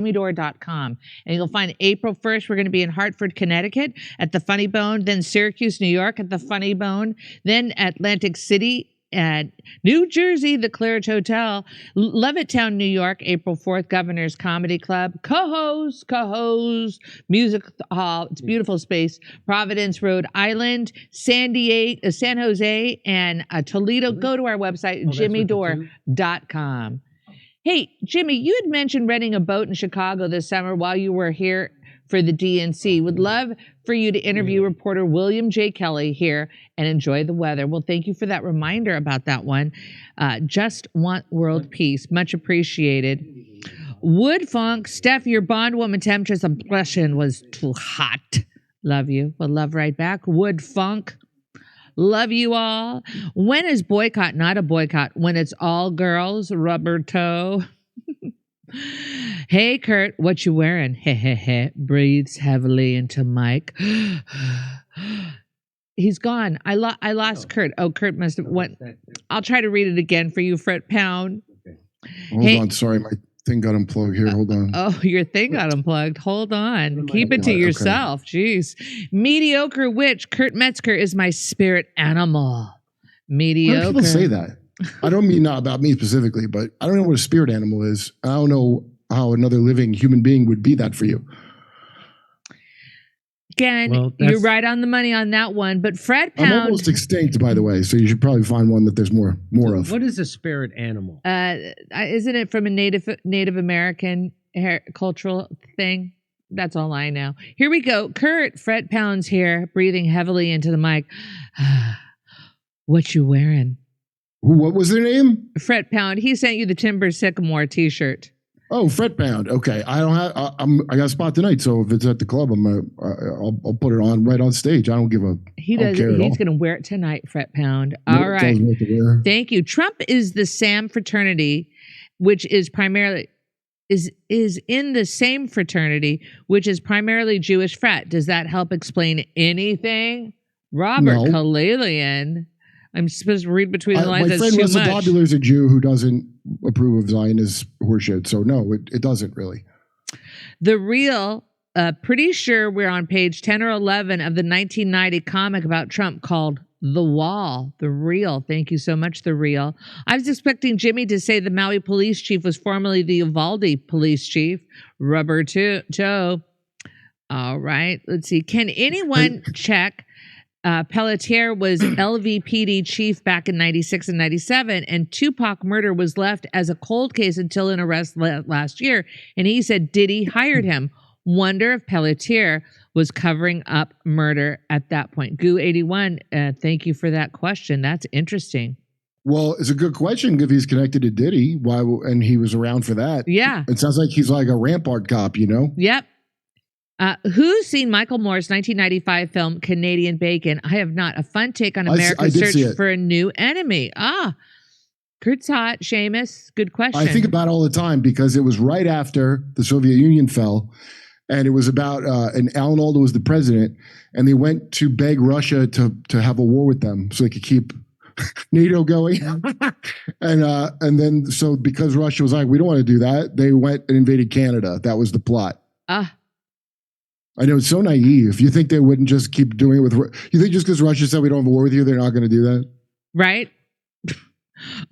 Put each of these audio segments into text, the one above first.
jimmydore.com. And you'll find April 1st, we're going to be in Hartford, Connecticut at the Funny Bone, then Syracuse, New York at the Funny Bone, then Atlantic City at New Jersey, the Claridge Hotel, Levittown, New York, April 4th, Governor's Comedy Club, Cohoes Music Hall, it's a beautiful space, Providence, Rhode Island, San Jose, and Toledo. Go to our website, jimmydore.com. Hey, Jimmy, you had mentioned renting a boat in Chicago this summer while you were here for the DNC. Would love for you to interview reporter William J. Kelly here and enjoy the weather. Well, thank you for that reminder about that one. Just want world peace. Much appreciated. Wood Funk, Steph, your bondwoman temptress impression was too hot. Love you. Well, love right back. Wood Funk. Love you all. When is boycott not a boycott? When it's all girls, rubber toe. Hey, Kurt, what you wearing? He. Breathes heavily into Mike. He's gone. I lost Kurt. Oh, Kurt must have went. I'll try to read it again for you, Fred Pound. Okay. Hold on. Sorry, my thing got unplugged here. Hold on. Oh, your thing got unplugged. Hold on. Keep it to yourself. Okay. Jeez. Mediocre witch. Kurt Metzger is my spirit animal. Mediocre. Why do people say that? I don't mean not about me specifically, but I don't know what a spirit animal is. I don't know how another living human being would be that for you. Again, you're right on the money on that one. But Fred Pound, I'm almost extinct, by the way, so you should probably find one that there's more of. What is a spirit animal? Isn't it from a Native American cultural thing? That's all I know. Here we go. Kurt, Fred Pound's here, breathing heavily into the mic. What you wearing? What was their name? Fred Pound. He sent you the Timber Sycamore T-shirt. Oh, Fred Pound. Okay, I don't have. I got a spot tonight, so if it's at the club, I'll put it on right on stage. I don't give a. He does. He's going to wear it tonight, Fred Pound. All right. Thank you. Trump is the Sam fraternity, which is primarily is in the same fraternity, which is primarily Jewish frat. Does that help explain anything? Robert Kalalian. I'm supposed to read between the lines. My friend Russell Dobular is a Jew who doesn't approve of Zionist horseshit. So no, it doesn't really. The Real, pretty sure we're on page 10 or 11 of the 1990 comic about Trump called The Wall. The Real. Thank you so much, The Real. I was expecting Jimmy to say the Maui police chief was formerly the Uvalde police chief. Rubber toe. All right. Let's see. Can anyone check? Pelletier was LVPD chief back in 96 and 97, and Tupac murder was left as a cold case until an arrest last year. And he said Diddy hired him. Wonder if Pelletier was covering up murder at that point. Goo81, thank you for that question. That's interesting. Well, it's a good question if he's connected to Diddy. Why? And he was around for that. Yeah. It sounds like he's like a Rampart cop, you know? Yep. Who's seen Michael Moore's 1995 film Canadian Bacon? I have not. A fun take on America's search for a new enemy. Kurt's hot. Seamus, good question. I think about it all the time because it was right after the Soviet Union fell, and it was about and Alan Alda was the president, and they went to beg Russia to have a war with them so they could keep NATO going. and then so because Russia was like, we don't want to do that, they went and invaded Canada. That was the plot. I know, it's so naive. You think they wouldn't just keep doing it with... You think just because Russia said we don't have a war with you, they're not going to do that? Right?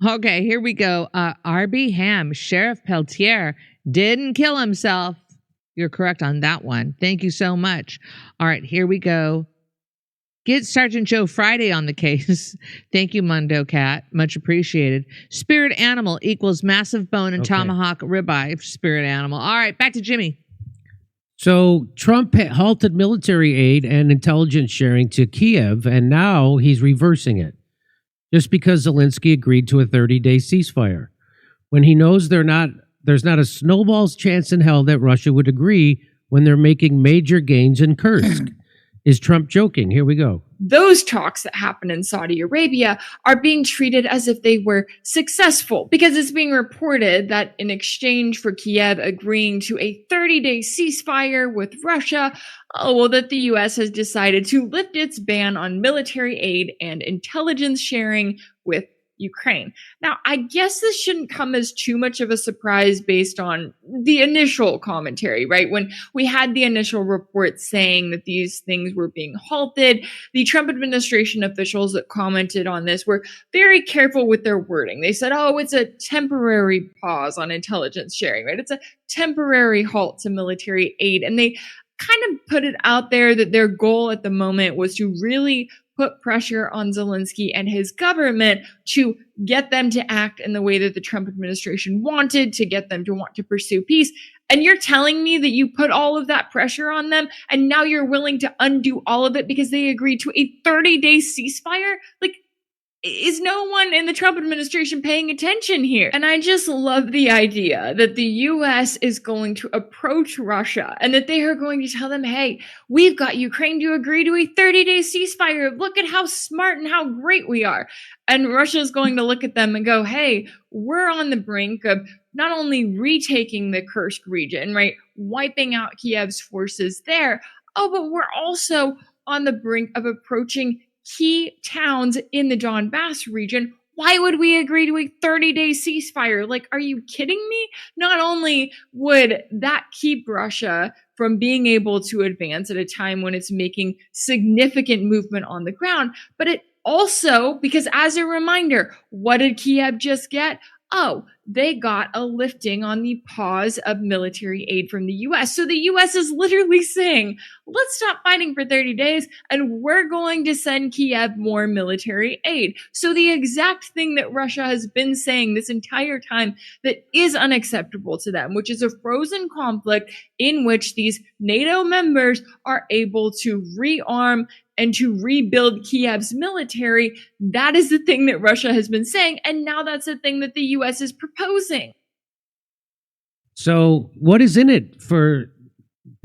Okay, here we go. R.B. Ham, Sheriff Peltier, didn't kill himself. You're correct on that one. Thank you so much. All right, here we go. Get Sergeant Joe Friday on the case. Thank you, Mundo Cat. Much appreciated. Spirit animal equals massive bone and tomahawk ribeye. Spirit animal. All right, back to Jimmy. So Trump halted military aid and intelligence sharing to Kiev, and now he's reversing it just because Zelensky agreed to a 30-day ceasefire. When he knows there's not a snowball's chance in hell that Russia would agree when they're making major gains in Kursk. Is Trump joking? Here we go. Those talks that happen in Saudi Arabia are being treated as if they were successful because it's being reported that in exchange for Kiev agreeing to a 30-day ceasefire with Russia, that the U.S. has decided to lift its ban on military aid and intelligence sharing with Ukraine. Now, I guess this shouldn't come as too much of a surprise based on the initial commentary, right? When we had the initial report saying that these things were being halted, the Trump administration officials that commented on this were very careful with their wording. They said, oh, it's a temporary pause on intelligence sharing, right? It's a temporary halt to military aid. And they kind of put it out there that their goal at the moment was to really put pressure on Zelensky and his government to get them to act in the way that the Trump administration wanted, to get them to want to pursue peace. And you're telling me that you put all of that pressure on them and now you're willing to undo all of it because they agreed to a 30-day ceasefire? Like, is no one in the Trump administration paying attention here? And I just love the idea that the US is going to approach Russia and that they are going to tell them, hey, we've got Ukraine to agree to a 30-day ceasefire. Look at how smart and how great we are. And Russia is going to look at them and go, hey, we're on the brink of not only retaking the Kursk region, right, wiping out Kiev's forces there, but we're also on the brink of approaching key towns in the Donbass region. Why would we agree to a 30-day ceasefire? Like, are you kidding me? Not only would that keep Russia from being able to advance at a time when it's making significant movement on the ground, but it also, because as a reminder, what did Kiev just get? Oh, they got a lifting on the pause of military aid from the US. So the US is literally saying, let's stop fighting for 30 days and we're going to send Kiev more military aid. So the exact thing that Russia has been saying this entire time that is unacceptable to them, which is a frozen conflict in which these NATO members are able to rearm and to rebuild Kiev's military, that is the thing that Russia has been saying, and now that's the thing that the US is proposing. So what is in it for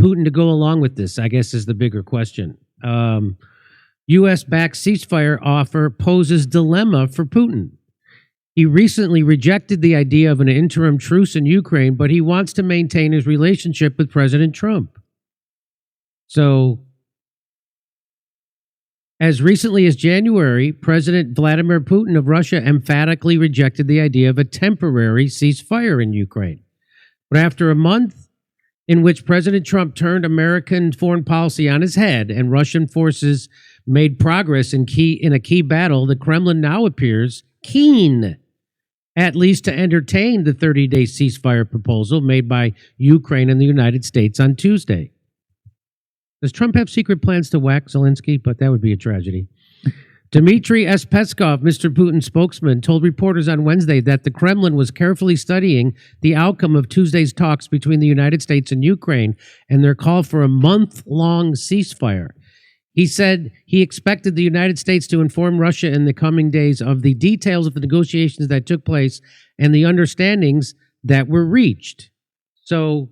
Putin to go along with this, I guess, is the bigger question. U.S.-backed ceasefire offer poses dilemma for Putin. He recently rejected the idea of an interim truce in Ukraine, but he wants to maintain his relationship with President Trump. So, as recently as January, President Vladimir Putin of Russia emphatically rejected the idea of a temporary ceasefire in Ukraine. But after a month in which President Trump turned American foreign policy on his head and Russian forces made progress in a key battle, the Kremlin now appears keen, at least to entertain the 30-day ceasefire proposal made by Ukraine and the United States on Tuesday. Does Trump have secret plans to whack Zelensky? But that would be a tragedy. Dmitry S. Peskov, Mr. Putin's spokesman, told reporters on Wednesday that the Kremlin was carefully studying the outcome of Tuesday's talks between the United States and Ukraine and their call for a month-long ceasefire. He said he expected the United States to inform Russia in the coming days of the details of the negotiations that took place and the understandings that were reached. So,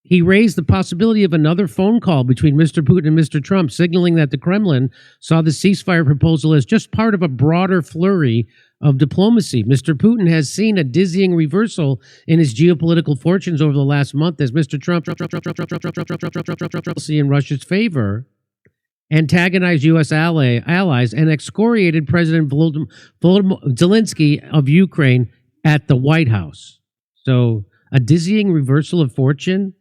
he raised the possibility of another phone call between Mr. Putin and Mr. Trump, signaling that the Kremlin saw the ceasefire proposal as just part of a broader flurry of diplomacy. Mr. Putin has seen a dizzying reversal in his geopolitical fortunes over the last month as Mr. Trump in Russia's favor antagonized U.S. allies and excoriated President Volodymyr Zelensky of Ukraine at the White House. So, a dizzying reversal of fortune?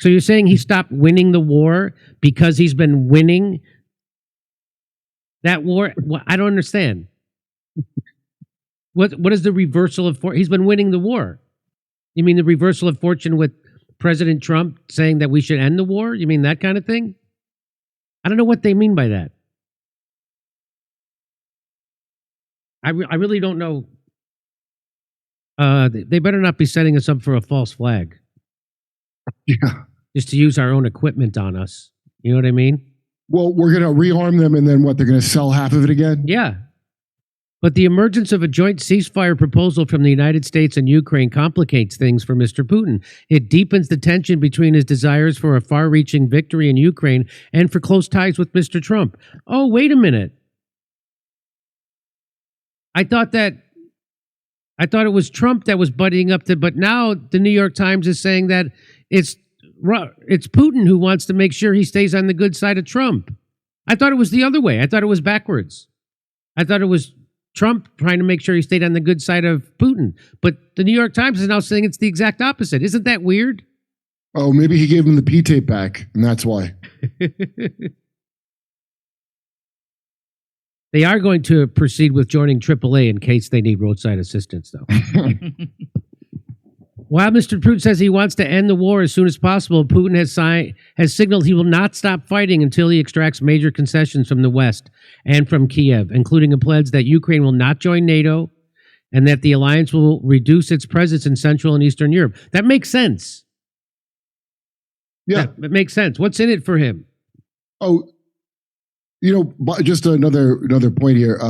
So you're saying he stopped winning the war because he's been winning that war? Well, I don't understand. What is the reversal of fortune? He's been winning the war. You mean the reversal of fortune with President Trump saying that we should end the war? You mean that kind of thing? I don't know what they mean by that. I really don't know. They better not be setting us up for a false flag. Yeah. Just to use our own equipment on us. You know what I mean? Well, we're going to rearm them and then what? They're going to sell half of it again? Yeah. But the emergence of a joint ceasefire proposal from the United States and Ukraine complicates things for Mr. Putin. It deepens the tension between his desires for a far-reaching victory in Ukraine and for close ties with Mr. Trump. Oh, wait a minute. I thought it was Trump that was buddying up to, but now the New York Times is saying that it's Putin who wants to make sure he stays on the good side of Trump. I thought it was the other way. I thought it was backwards. I thought it was Trump trying to make sure he stayed on the good side of Putin. But the New York Times is now saying it's the exact opposite. Isn't that weird? Oh, maybe he gave him the P-tape back, and that's why. They are going to proceed with joining AAA in case they need roadside assistance, though. While Mr. Putin says he wants to end the war as soon as possible, Putin has signaled he will not stop fighting until he extracts major concessions from the West and from Kiev, including a pledge that Ukraine will not join NATO and that the alliance will reduce its presence in Central and Eastern Europe. That makes sense. Yeah. That makes sense. What's in it for him? Oh, just another point here.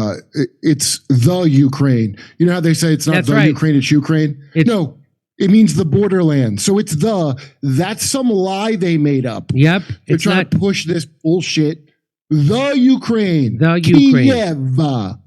It's the Ukraine. You know how they say it's not That's the right. Ukraine, it's Ukraine? No, it means the borderland. So it's that's some lie they made up. Yep. They're trying to push this bullshit. The Ukraine. The Ukraine. Kiev.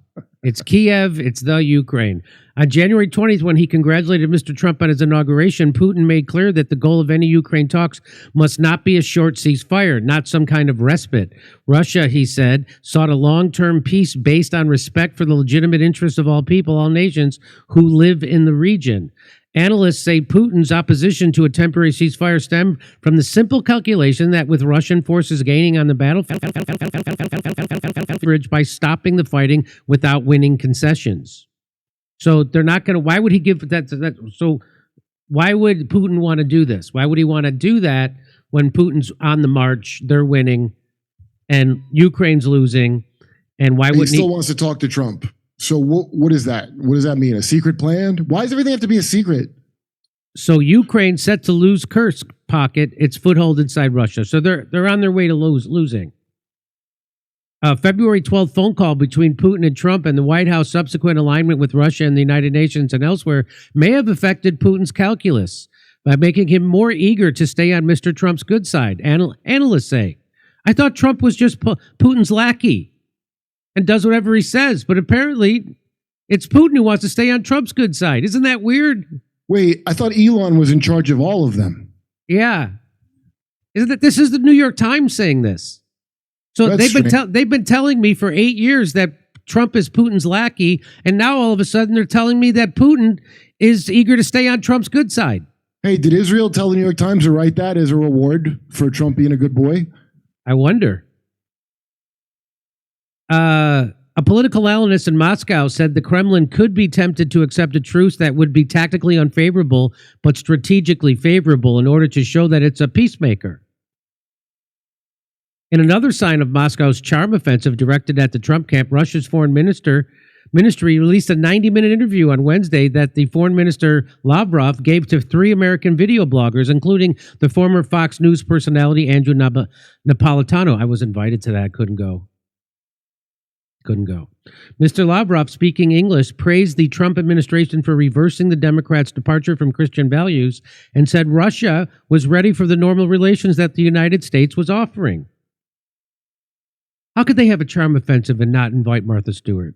It's Kiev. It's the Ukraine. On January 20th, when he congratulated Mr. Trump on his inauguration, Putin made clear that the goal of any Ukraine talks must not be a short ceasefire, not some kind of respite. Russia, he said, sought a long-term peace based on respect for the legitimate interests of all people, all nations who live in the region. Analysts say Putin's opposition to a temporary ceasefire stemmed from the simple calculation that with Russian forces gaining on the battlefield by stopping the fighting without winning concessions. So they're not going to, why would he give that? So why would Putin want to do this? Why would he want to do that when Putin's on the march, they're winning, and Ukraine's losing? And why wouldn't he still wants to talk to Trump? So what is that? What does that mean? A secret plan? Why does everything have to be a secret? So Ukraine set to lose Kursk pocket its foothold inside Russia. So they're on their way to losing. February 12th phone call between Putin and Trump and the White House subsequent alignment with Russia and the United Nations and elsewhere may have affected Putin's calculus by making him more eager to stay on Mr. Trump's good side. Analysts say, I thought Trump was just Putin's lackey and does whatever he says, but apparently it's Putin who wants to stay on Trump's good side. Isn't that weird? Wait, I thought Elon was in charge of all of them. Yeah. Isn't that this is the New York Times saying this? So they've been telling me for 8 years that Trump is Putin's lackey, and now all of a sudden they're telling me that Putin is eager to stay on Trump's good side. Hey, did Israel tell the New York Times to write that as a reward for Trump being a good boy? I wonder. A political analyst in Moscow said the Kremlin could be tempted to accept a truce that would be tactically unfavorable but strategically favorable in order to show that it's a peacemaker. In another sign of Moscow's charm offensive directed at the Trump camp, Russia's foreign ministry released a 90-minute interview on Wednesday that the foreign minister Lavrov gave to 3 American video bloggers, including the former Fox News personality Andrew Napolitano. I was invited to that. Couldn't go. Mr. Lavrov, speaking English, praised the Trump administration for reversing the Democrats' departure from Christian values and said Russia was ready for the normal relations that the United States was offering. How could they have a charm offensive and not invite Martha Stewart?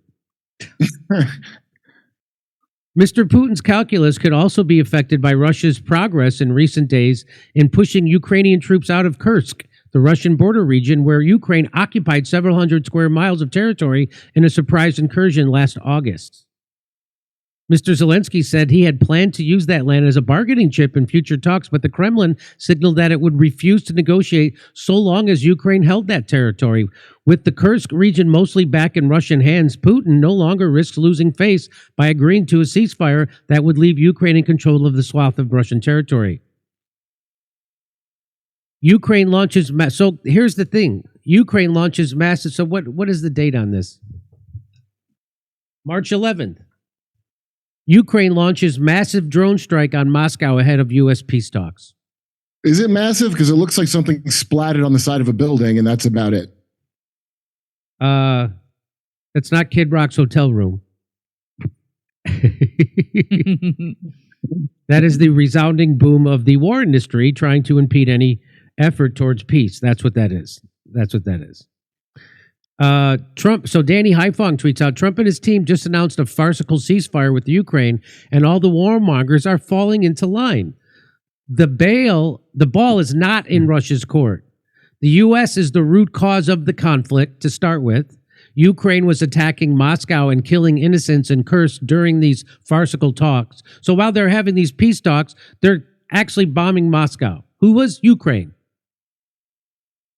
Mr. Putin's calculus could also be affected by Russia's progress in recent days in pushing Ukrainian troops out of Kursk, the Russian border region where Ukraine occupied several hundred square miles of territory in a surprise incursion last August. Mr. Zelensky said he had planned to use that land as a bargaining chip in future talks, but the Kremlin signaled that it would refuse to negotiate so long as Ukraine held that territory. With the Kursk region mostly back in Russian hands, Putin no longer risks losing face by agreeing to a ceasefire that would leave Ukraine in control of the swath of Russian territory. Ukraine launches so here's the thing. Ukraine launches massive. So what is the date on this? March 11th. Ukraine launches massive drone strike on Moscow ahead of U.S. peace talks. Is it massive? Because it looks like something splatted on the side of a building, and that's about it. That's not Kid Rock's hotel room. That is the resounding boom of the war industry trying to impede any effort towards peace. That's what that is. Trump. So Danny Haiphong tweets out, Trump and his team just announced a farcical ceasefire with Ukraine, and all the warmongers are falling into line. The ball is not in Russia's court. The U.S. is the root cause of the conflict to start with. Ukraine was attacking Moscow and killing innocents and Kurds during these farcical talks. So while they're having these peace talks, they're actually bombing Moscow. Who was? Ukraine.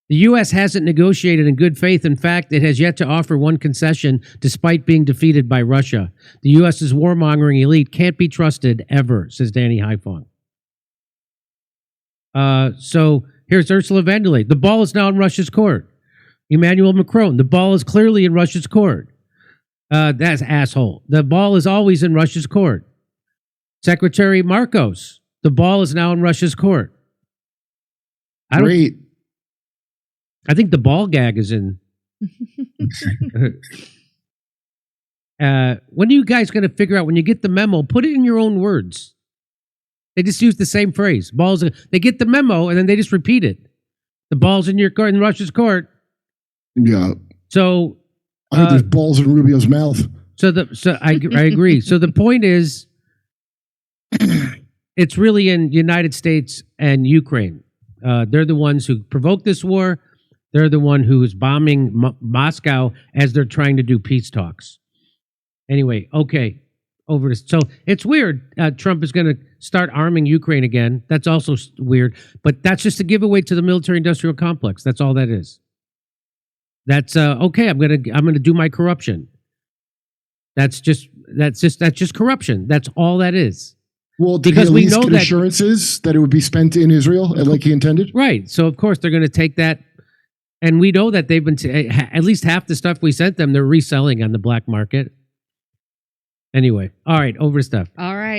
The U.S. hasn't negotiated in good faith. In fact, it has yet to offer one concession despite being defeated by Russia. The U.S.'s warmongering elite can't be trusted ever, says Danny Haiphong. So here's Ursula von der Leyen. The ball is now in Russia's court. Emmanuel Macron. The ball is clearly in Russia's court. That's asshole. The ball is always in Russia's court. Secretary Marcos. The ball is now in Russia's court. Great. I think the ball gag is in. When are you guys going to figure out, when you get the memo, put it in your own words? They just use the same phrase. They get the memo and then they just repeat it. The ball's in your court, in Russia's court. Yeah. So I think there's balls in Rubio's mouth. So I agree. So the point is, it's really in the United States and Ukraine. They're the ones who provoked this war. They're the one who is bombing Moscow as they're trying to do peace talks. Anyway, okay, over to. So it's weird. Trump is going to start arming Ukraine again. That's also weird. But that's just a giveaway to the military-industrial complex. That's all that is. That's okay. I'm gonna do my corruption. That's just corruption. That's all that is. Well, did because we know that assurances that it would be spent in Israel like he intended. Right. So of course they're going to take that. And we know that they've been, at least half the stuff we sent them, they're reselling on the black market. Anyway, all right, over to stuff. All